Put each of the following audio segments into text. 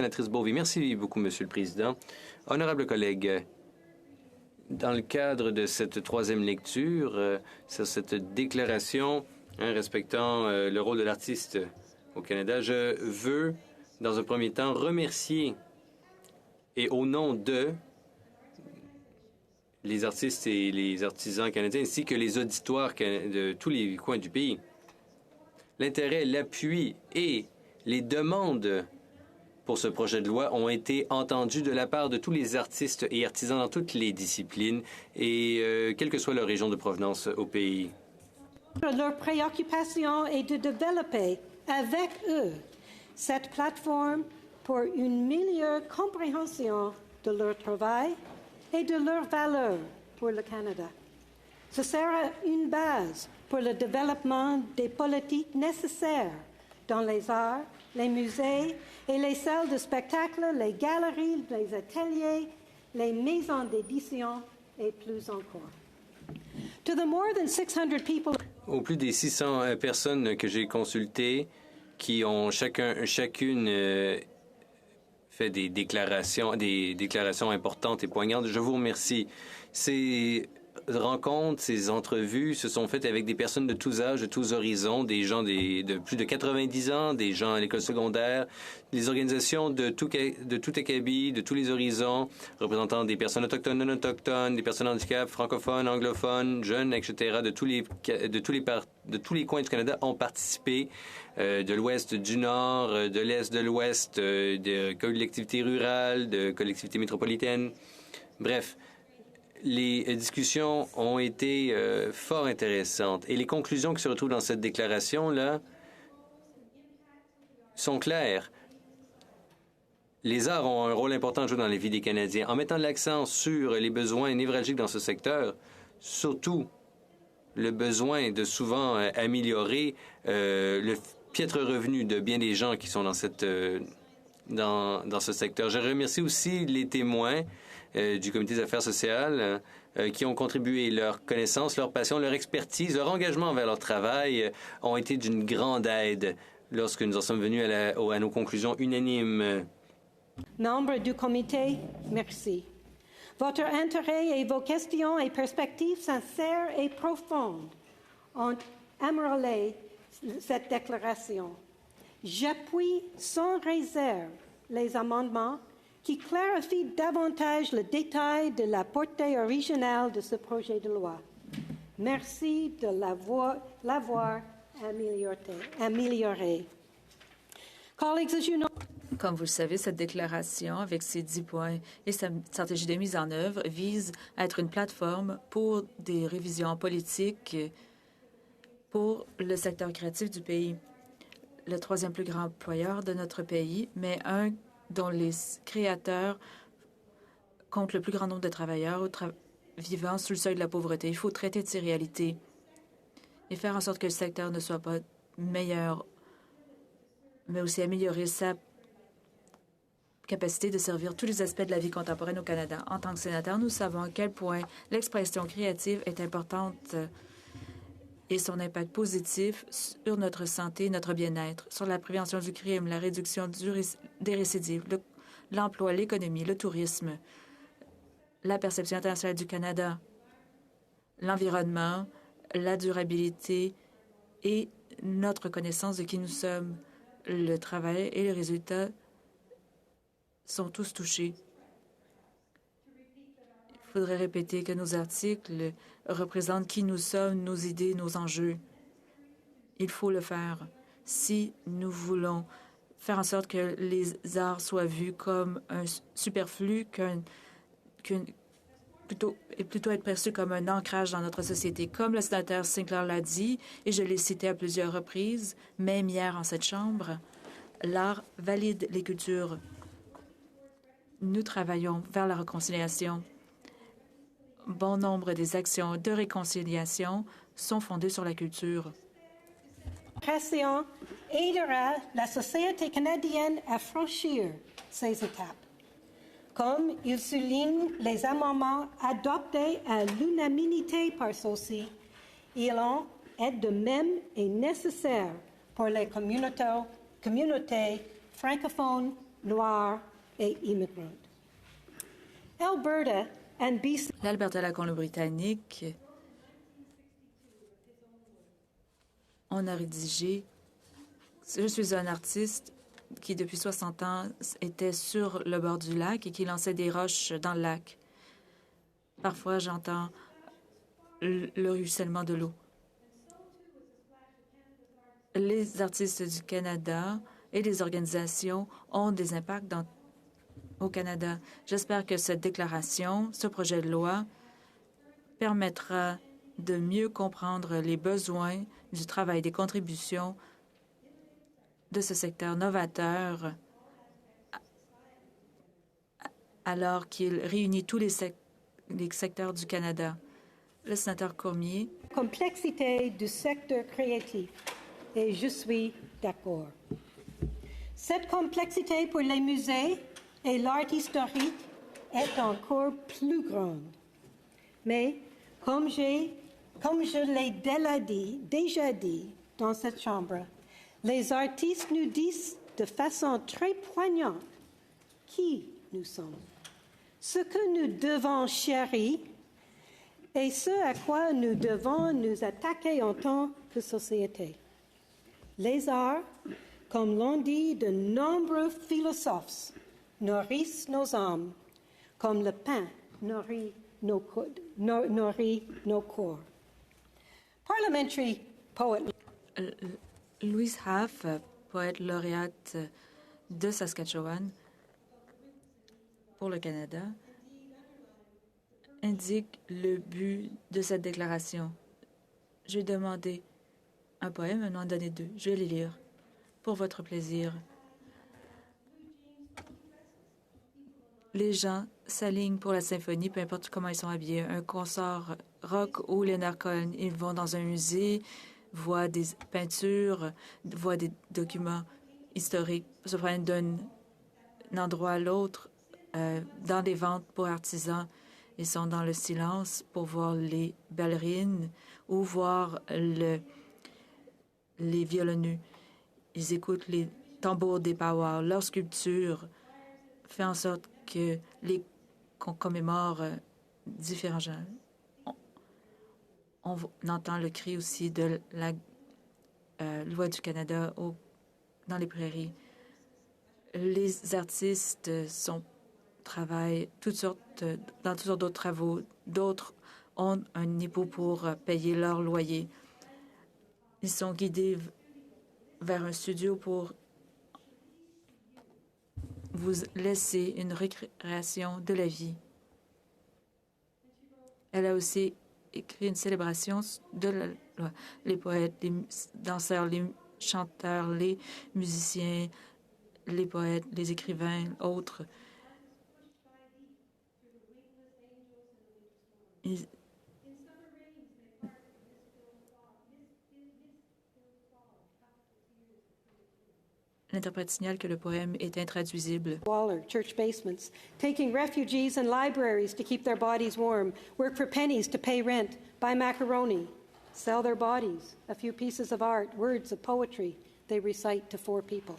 Sénatrice Bovy, merci beaucoup, Monsieur le Président. Honorables collègues, dans le cadre de cette troisième lecture, sur cette déclaration respectant le rôle de l'artiste au Canada, je veux, dans un premier temps, remercier, et au nom de les artistes et les artisans canadiens, ainsi que les auditoires de tous les coins du pays, l'intérêt, l'appui et les demandes pour ce projet de loi ont été entendus de la part de tous les artistes et artisans dans toutes les disciplines et quelle que soit leur région de provenance au pays. Leur préoccupation est de développer avec eux cette plateforme pour une meilleure compréhension de leur travail et de leurs valeurs pour le Canada. Ce sera une base pour le développement des politiques nécessaires dans les arts, les musées et les salles de spectacle, les galeries, les ateliers, les maisons d'édition et plus encore. To the more than 600 people... Aux plus des 600 personnes que j'ai consultées qui ont chacune fait des déclarations importantes et poignantes, je vous remercie. Ces rencontres, ces entrevues se sont faites avec des personnes de tous âges, de tous horizons, des gens de plus de 90 ans, des gens à l'école secondaire, des organisations de tout acabit, de tous les horizons, représentant des personnes autochtones, non autochtones, des personnes handicap, francophones, anglophones, jeunes, etc., de tous les coins du Canada ont participé, de l'ouest, du nord, de l'est, de l'ouest, de collectivités rurales, de collectivités métropolitaines. Bref, les discussions ont été fort intéressantes et les conclusions qui se retrouvent dans cette déclaration-là sont claires. Les arts ont un rôle important à jouer dans la vie des Canadiens. En mettant l'accent sur les besoins névralgiques dans ce secteur, surtout le besoin de souvent améliorer le piètre revenu de bien des gens qui sont dans ce secteur. Je remercie aussi les témoins du Comité des affaires sociales qui ont contribué. Leur connaissance, leur passion, leur expertise, leur engagement envers leur travail ont été d'une grande aide lorsque nous en sommes venus à nos conclusions unanimes. Membres du comité, merci. Votre intérêt et vos questions et perspectives sincères et profondes ont amélioré cette déclaration. J'appuie sans réserve les amendements qui clarifient davantage le détail de la portée originale de ce projet de loi. Merci de l'avoir amélioré. Colleagues, as you know, comme vous le savez, cette déclaration, avec ses 10 points et sa stratégie de mise en œuvre, vise à être une plateforme pour des révisions politiques pour le secteur créatif du pays. Le troisième plus grand employeur de notre pays, mais un dont les créateurs comptent le plus grand nombre de travailleurs vivant sous le seuil de la pauvreté. Il faut traiter de ces réalités et faire en sorte que le secteur ne soit pas meilleur, mais aussi améliorer sa capacité de servir tous les aspects de la vie contemporaine au Canada. En tant que sénateur, nous savons à quel point l'expression créative est importante et son impact positif sur notre santé et notre bien-être, sur la prévention du crime, la réduction des récidives, l'emploi, l'économie, le tourisme, la perception internationale du Canada, l'environnement, la durabilité et notre connaissance de qui nous sommes. Le travail et les résultats sont tous touchés. Il faudrait répéter que nos articles représentent qui nous sommes, nos idées, nos enjeux. Il faut le faire si nous voulons faire en sorte que les arts soient vus comme un superflu, plutôt être perçus comme un ancrage dans notre société. Comme le sénateur Sinclair l'a dit, et je l'ai cité à plusieurs reprises, même hier en cette Chambre, l'art valide les cultures. Nous travaillons vers la réconciliation. Bon nombre des actions de réconciliation sont fondées sur la culture. Création aidera la société canadienne à franchir ces étapes. Comme il souligne les amendements adoptés à l'unanimité par ceux-ci, ils ont été de même et nécessaires pour les communautés francophones noirs et immigrants. Alberta and BC L'Alberta et la Colombie-Britannique, on a rédigé. Je suis un artiste qui, depuis 60 ans, était sur le bord du lac et qui lançait des roches dans le lac. Parfois, j'entends le ruissellement de l'eau. Les artistes du Canada et les organisations ont des impacts au Canada. J'espère que cette déclaration, ce projet de loi, permettra de mieux comprendre les besoins du travail des contributions de ce secteur novateur alors qu'il réunit tous les secteurs du Canada. Le sénateur Cormier. Complexité du secteur créatif, et je suis d'accord. Cette complexité pour les musées et l'art historique est encore plus grande. Mais comme je l'ai déjà dit dans cette chambre, les artistes nous disent de façon très poignante qui nous sommes, ce que nous devons chérir et ce à quoi nous devons nous attaquer en tant que société. Les arts, comme l'ont dit de nombreux philosophes, nourrissent nos âmes, comme le pain nourrit nos corps. Parliamentary poet Louise Haff, poète lauréate de Saskatchewan pour le Canada, indique le but de cette déclaration. Je vais demander un poème, en donner 2. Je vais les lire pour votre plaisir. Les gens s'alignent pour la symphonie, peu importe comment ils sont habillés. Un concert rock ou Leonard Cohen, ils vont dans un musée, voient des peintures, voient des documents historiques, se prennent d'un endroit à l'autre, dans des ventes pour artisans. Ils sont dans le silence pour voir les ballerines ou voir les violoneux. Ils écoutent les tambours des powwows. Leur sculpture fait en sorte qu'on commémore différents gens. On entend le cri aussi de la loi du Canada dans les prairies. Les artistes travaillent dans toutes sortes d'autres travaux. D'autres ont un niveau pour payer leur loyer. Ils sont guidés vers un studio pour vous laisser une récréation de la vie. Elle a aussi écrit une célébration de les poètes, les danseurs, les chanteurs, les musiciens, les poètes, les écrivains, autres. L'interprète signale que le poème est intraduisible. Waller, church basements, taking refugees and libraries to keep their bodies warm, work for pennies to pay rent, buy macaroni, sell their bodies, a few pieces of art, words of poetry they recite to 4 people.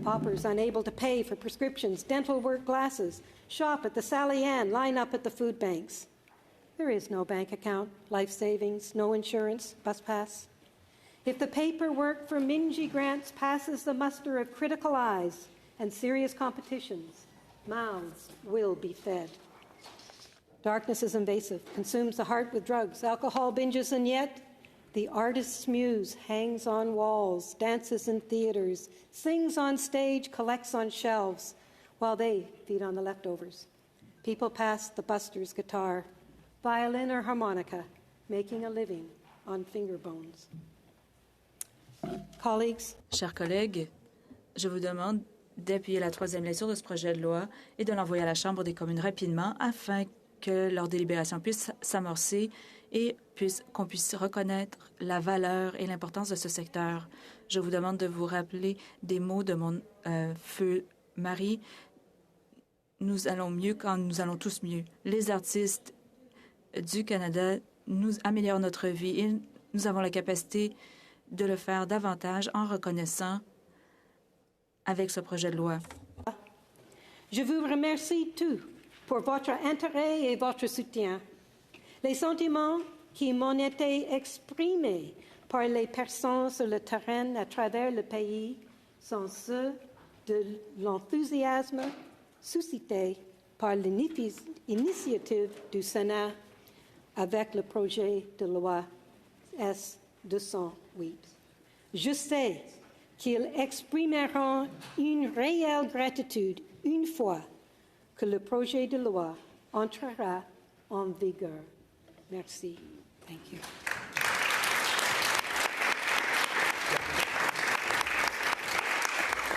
Paupers unable to pay for prescriptions, dental work, glasses, shop at the Sally Ann, line up at the food banks. There is no bank account, life savings, no insurance, bus pass. If the paperwork for Minji grants passes the muster of critical eyes and serious competitions, mouths will be fed. Darkness is invasive, consumes the heart with drugs, alcohol binges, and yet the artist's muse hangs on walls, dances in theaters, sings on stage, collects on shelves, while they feed on the leftovers. People pass the buster's guitar, violin or harmonica, making a living on finger bones. Chers collègues, je vous demande d'appuyer la 3e lecture de ce projet de loi et de l'envoyer à la Chambre des communes rapidement afin que leur délibération puisse s'amorcer et qu'on puisse reconnaître la valeur et l'importance de ce secteur. Je vous demande de vous rappeler des mots de mon feu mari. Nous allons mieux quand nous allons tous mieux. Les artistes du Canada nous améliorent notre vie et nous avons la capacité de le faire davantage en reconnaissant avec ce projet de loi. Je vous remercie tous pour votre intérêt et votre soutien. Les sentiments qui m'ont été exprimés par les personnes sur le terrain à travers le pays sont ceux de l'enthousiasme suscité par l'initiative du Sénat avec le projet de loi S-208. Je sais qu'ils exprimeront une réelle gratitude une fois que le projet de loi entrera en vigueur. Merci. Thank you.